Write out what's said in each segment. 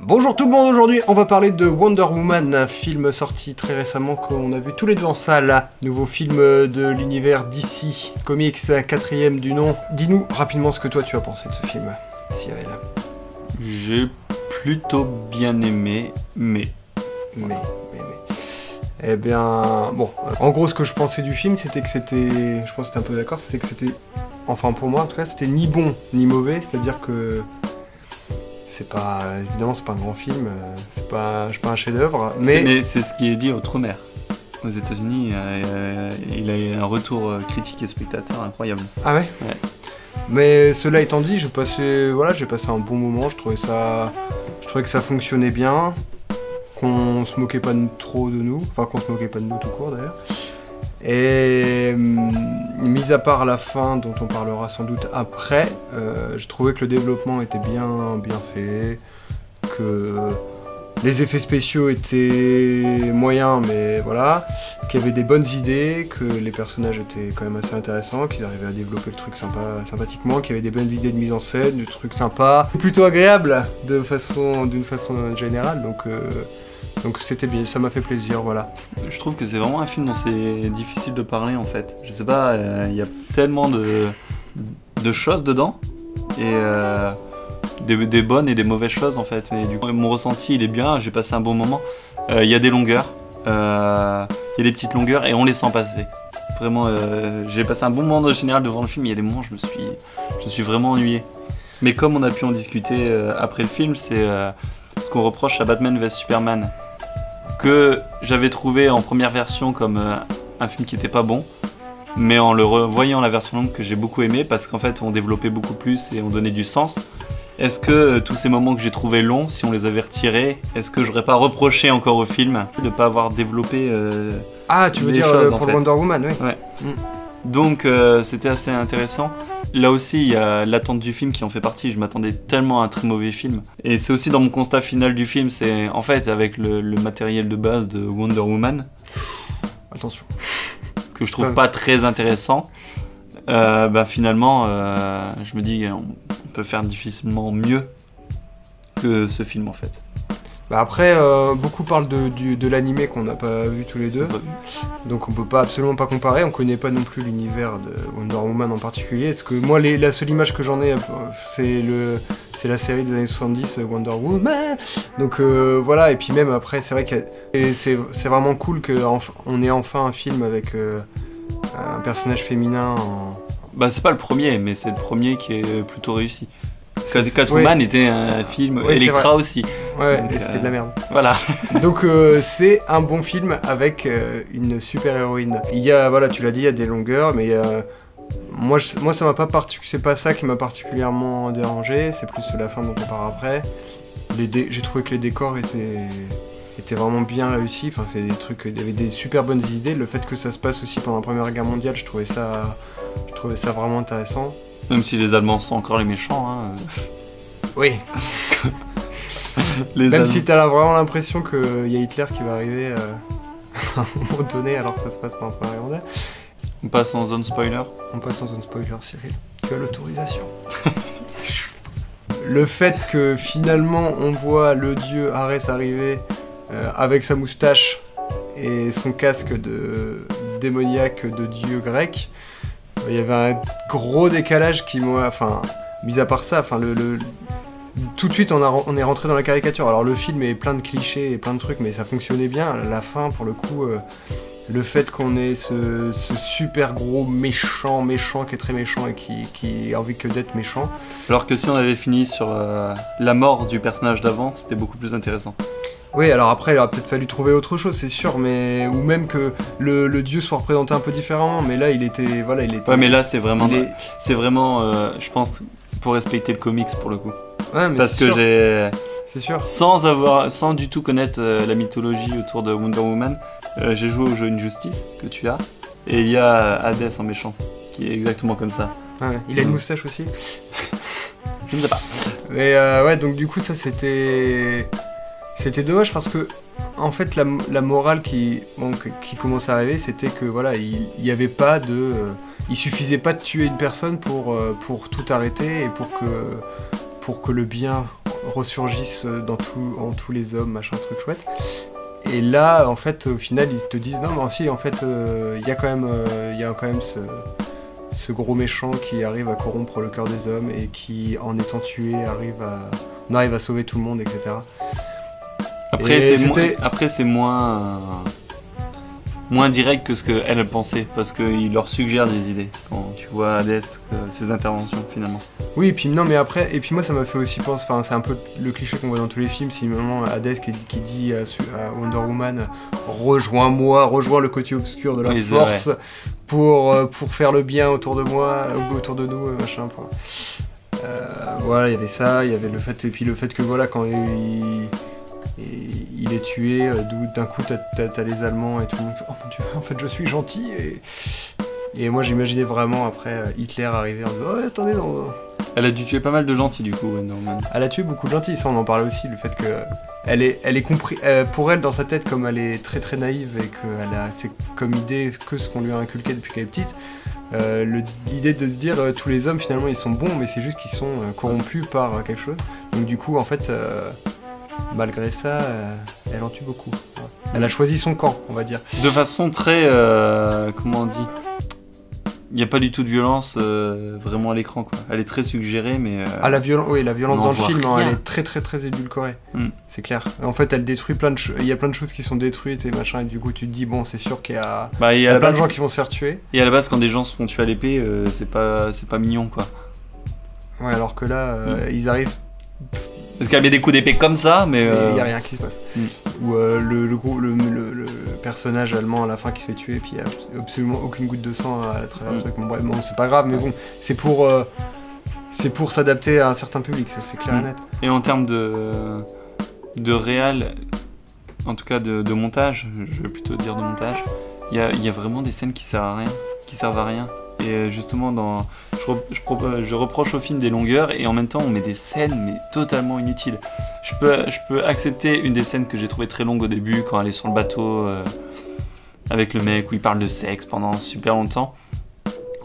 Bonjour tout le monde, aujourd'hui on va parler de Wonder Woman, un film sorti très récemment qu'on a vu tous les deux en salle. Nouveau film de l'univers DC Comics, quatrième du nom. Dis-nous rapidement ce que toi tu as pensé de ce film, Cyril. J'ai plutôt bien aimé, mais... Eh bien, bon, en gros ce que je pensais du film c'était que c'était, je pense que t'es un peu d'accord, c'était que c'était, enfin pour moi en tout cas, c'était ni bon ni mauvais, c'est-à-dire que c'est pas, évidemment c'est pas un grand film, c'est pas un chef-d'œuvre, mais c'est ce qui est dit outre-mer. Aux États-Unis, il a un retour critique et spectateur incroyable. Ah ouais. Ouais. Mais cela étant dit, j'ai passé un bon moment, je trouvais que ça fonctionnait bien, qu'on se moquait pas trop de nous, enfin qu'on se moquait pas de nous tout court d'ailleurs. Et mis à part la fin dont on parlera sans doute après, je trouvais que le développement était bien fait, que les effets spéciaux étaient moyens mais voilà, qu'il y avait des bonnes idées, que les personnages étaient quand même assez intéressants, qu'ils arrivaient à développer le truc sympathiquement, qu'il y avait des bonnes idées de mise en scène, du truc sympa, plutôt agréable d'une façon générale, donc c'était bien, ça m'a fait plaisir, voilà. Je trouve que c'est vraiment un film dont c'est difficile de parler en fait. Je sais pas, il y a tellement de choses dedans, et des bonnes et des mauvaises choses en fait. Mais du coup, mon ressenti il est bien, j'ai passé un bon moment. Il y a des longueurs, il y a des petites longueurs et on les sent passer. Vraiment, j'ai passé un bon moment en général devant le film, il y a des moments où je me suis vraiment ennuyé. Mais comme on a pu en discuter après le film, c'est ce qu'on reproche à Batman vs Superman, que j'avais trouvé en première version comme un film qui était pas bon, mais en le revoyant la version longue que j'ai beaucoup aimé parce qu'en fait on développait beaucoup plus et on donnait du sens. Est-ce que tous ces moments que j'ai trouvés longs, si on les avait retirés, est-ce que j'aurais pas reproché encore au film de pas avoir développé ah, tu veux dire choses, pour le Wonder Woman, oui. Ouais. Donc c'était assez intéressant. Là aussi, il y a l'attente du film qui en fait partie. Je m'attendais tellement à un très mauvais film. Et c'est aussi dans mon constat final du film, c'est en fait avec le matériel de base de Wonder Woman. Attention. Que je trouve pas très intéressant. Finalement, je me dis on peut faire difficilement mieux que ce film en fait. Bah après, beaucoup parlent de l'animé qu'on n'a pas vu tous les deux, donc on peut absolument pas comparer, on connaît pas non plus l'univers de Wonder Woman en particulier, parce que moi la seule image que j'en ai, c'est la série des années 70, Wonder Woman, donc voilà, et puis même après, c'est vrai que c'est vraiment cool qu'on ait enfin un film avec un personnage féminin Bah c'est pas le premier, mais c'est le premier qui est plutôt réussi. Catwoman était un film, Elektra aussi. Ouais, donc, et c'était de la merde. Voilà. Donc c'est un bon film avec une super héroïne. Il y a, voilà, tu l'as dit, il y a des longueurs, mais moi ça m'a pas c'est pas ça qui m'a particulièrement dérangé, c'est plus la fin dont on parlera après. J'ai trouvé que les décors étaient vraiment bien réussis, enfin c'est des trucs, il y avait des super bonnes idées, le fait que ça se passe aussi pendant la Première Guerre mondiale, je trouvais ça vraiment intéressant. Même si les Allemands sont encore les méchants, hein. Oui. Même si t'as vraiment l'impression qu'il y a Hitler qui va arriver à un moment donné alors que ça se passe pendant la Première Guerre mondiale. On passe en zone spoiler. On passe en zone spoiler, Cyril. Tu as l'autorisation. Le fait que finalement on voit le dieu Arès arriver avec sa moustache et son casque de démoniaque de dieu grec, il y avait un gros décalage qui m'a... Enfin, mis à part ça, enfin, tout de suite on est rentré dans la caricature. Alors le film est plein de clichés et plein de trucs, mais ça fonctionnait bien. La fin, pour le coup, le fait qu'on ait ce super gros méchant qui est très méchant et qui a envie que d'être méchant. Alors que si on avait fini sur la mort du personnage d'avant, c'était beaucoup plus intéressant. Oui, alors après, il aurait peut-être fallu trouver autre chose, c'est sûr, mais ou même que le dieu soit représenté un peu différemment, mais là, il était... Ouais, mais là, c'est vraiment, je pense, pour respecter le comics, pour le coup. Ouais, mais parce que j'ai... C'est sûr. Sans du tout connaître la mythologie autour de Wonder Woman, j'ai joué au jeu Injustice, que tu as, et il y a Hades en méchant, qui est exactement comme ça. Ouais, il a une moustache aussi. Je ne sais pas. Mais ouais, donc du coup, ça, C'était dommage parce que, en fait, la morale qui commence à arriver, c'était que voilà, il y avait pas de, il suffisait pas de tuer une personne pour tout arrêter et pour que le bien ressurgissent en tous les hommes, machin, truc chouette. Et là, en fait, au final, ils te disent non, mais si, en fait, il y a quand même ce gros méchant qui arrive à corrompre le cœur des hommes et qui, en étant tué, on arrive à sauver tout le monde, etc. Après, c'est moins direct que ce qu'elle pensait, parce qu'il leur suggère des idées quand tu vois Hades, ses interventions finalement. Oui, et puis non, mais après, et puis moi ça m'a fait aussi penser, enfin c'est un peu le cliché qu'on voit dans tous les films, c'est vraiment Hades qui dit à Wonder Woman, rejoins-moi, rejoins le côté obscur de la force pour faire le bien autour de moi, autour de nous, machin. Voilà, il y avait ça, il y avait le fait, et puis le fait que voilà, quand il est tué, d'un coup t'as les Allemands et tout le monde fait, oh mon dieu, en fait je suis gentil, et moi j'imaginais vraiment après Hitler arriver en disant oh attendez non. Elle a dû tuer pas mal de gentils du coup, Wonder Woman. Elle a tué beaucoup de gentils, ça on en parlait aussi, le fait que elle est compris, pour elle dans sa tête, comme elle est très très naïve et qu'elle a c'est comme idée que ce qu'on lui a inculqué depuis qu'elle est petite, l'idée de se dire tous les hommes finalement ils sont bons mais c'est juste qu'ils sont corrompus par quelque chose, donc du coup en fait malgré ça, elle en tue beaucoup. Elle a choisi son camp, on va dire. De façon très... comment on dit, il n'y a pas du tout de violence vraiment à l'écran, quoi. Elle est très suggérée, mais... la violence dans le film, elle est très très très édulcorée. C'est clair. En fait, elle détruit plein de choses. Il y a plein de choses qui sont détruites et machin, et du coup, tu te dis, bon, c'est sûr qu'il y a, plein de gens qui vont se faire tuer. Et à la base, quand des gens se font tuer à l'épée, c'est pas mignon, quoi. Ouais, alors que là, ils arrivent... Parce qu'elle met des coups d'épée comme ça, mais... Il n'y a rien qui se passe. Ou le personnage allemand à la fin qui se fait tuer, et puis il n'y a absolument aucune goutte de sang à la travers le truc. Bon, bref, c'est pas grave, mais bon, c'est pour s'adapter à un certain public, ça c'est clair et net. Et en termes de réal, en tout cas de montage, je vais plutôt dire de montage, il y a vraiment des scènes qui servent à rien. Et justement, je reproche au film des longueurs et en même temps on met des scènes mais totalement inutiles. Je peux accepter une des scènes que j'ai trouvé très longue au début quand elle est sur le bateau avec le mec où il parle de sexe pendant super longtemps,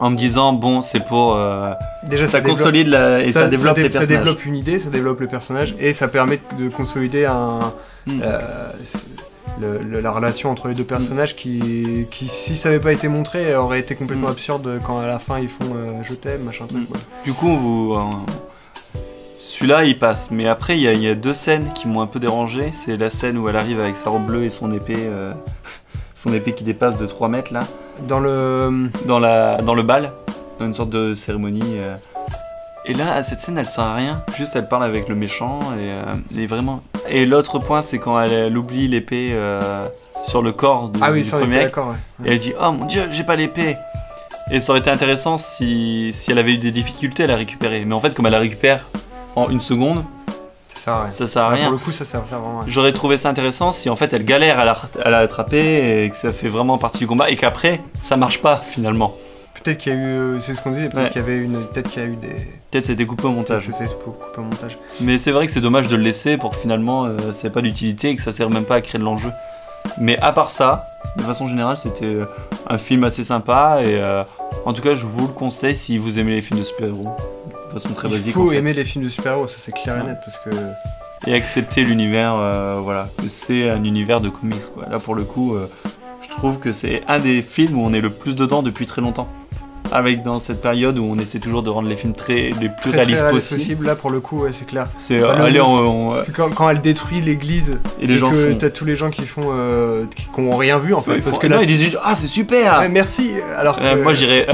en me disant bon c'est pour déjà ça consolide ça développe les personnages. Ça développe une idée, ça développe le personnage et ça permet de consolider la relation entre les deux personnages qui si ça avait pas été montré aurait été complètement absurde quand à la fin ils font je t'aime machin truc. Ouais. Du coup celui-là il passe, mais après il y a deux scènes qui m'ont un peu dérangé. C'est la scène où elle arrive avec sa robe bleue et son épée qui dépasse de 3 mètres là dans le bal, dans une sorte de cérémonie et là cette scène elle sert à rien, juste elle parle avec le méchant et vraiment. Et l'autre point c'est quand elle oublie l'épée sur le corps du premier mec, ouais. Et elle dit oh mon dieu j'ai pas l'épée. Et ça aurait été intéressant si elle avait eu des difficultés à la récupérer, mais en fait comme elle la récupère en une seconde, ça sert à rien. Pour le coup ça sert vraiment à rien. J'aurais trouvé ça intéressant si en fait elle galère à la attraper et que ça fait vraiment partie du combat et qu'après ça marche pas finalement. Peut-être qu'il y a eu, c'est ce qu'on disait, peut-être qu'il y a eu des... Peut-être c'était coupé au montage. Coupé au montage. Mais c'est vrai que c'est dommage de le laisser pour que finalement c'est pas d'utilité et que ça sert même pas à créer de l'enjeu. Mais à part ça, de façon générale c'était un film assez sympa et en tout cas je vous le conseille si vous aimez les films de super-héros. De façon très basique. Il faut aimer les films de super-héros, ça c'est clair et net parce que... Et accepter l'univers, voilà, que c'est un univers de comics quoi. Là pour le coup, je trouve que c'est un des films où on est le plus dedans depuis très longtemps. Avec dans cette période où on essaie toujours de rendre les films les plus réalistes possible. Là pour le coup ouais, c'est clair. C'est c'est quand elle détruit l'église et que t'as tous les gens qui font qui ont rien vu en fait, parce que là ils disent ah c'est super. Ouais, merci. Alors que, moi je dirais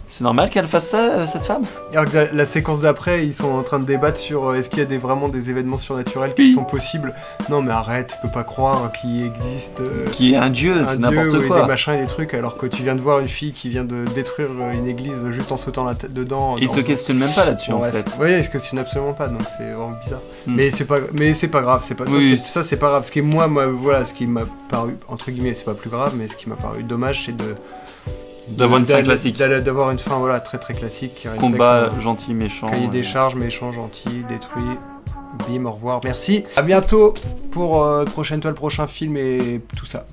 c'est normal qu'elle fasse ça cette femme. Alors que la séquence d'après ils sont en train de débattre sur est-ce qu'il y a vraiment des événements surnaturels qui sont possibles. Non mais arrête, tu peux pas croire qu'il existe qui est un dieu, c'est n'importe quoi. Des machins et des trucs alors que tu viens de voir une fille qui vient de détruire une église juste en sautant la tête dedans. Ils se questionnent même pas là-dessus en fait. Oui, ils se questionnent absolument pas, donc c'est vraiment bizarre. Mais c'est pas grave, c'est pas ça, c'est pas grave. Ce qui moi voilà, ce qui m'a paru entre guillemets, c'est pas plus grave, mais ce qui m'a paru dommage, c'est d'avoir une fin classique. D'avoir une fin voilà très très classique qui respecte combat gentil méchant. Cahier des charges, méchant gentil, détruit. Bim, au revoir, merci. À bientôt pour le prochain film et tout ça.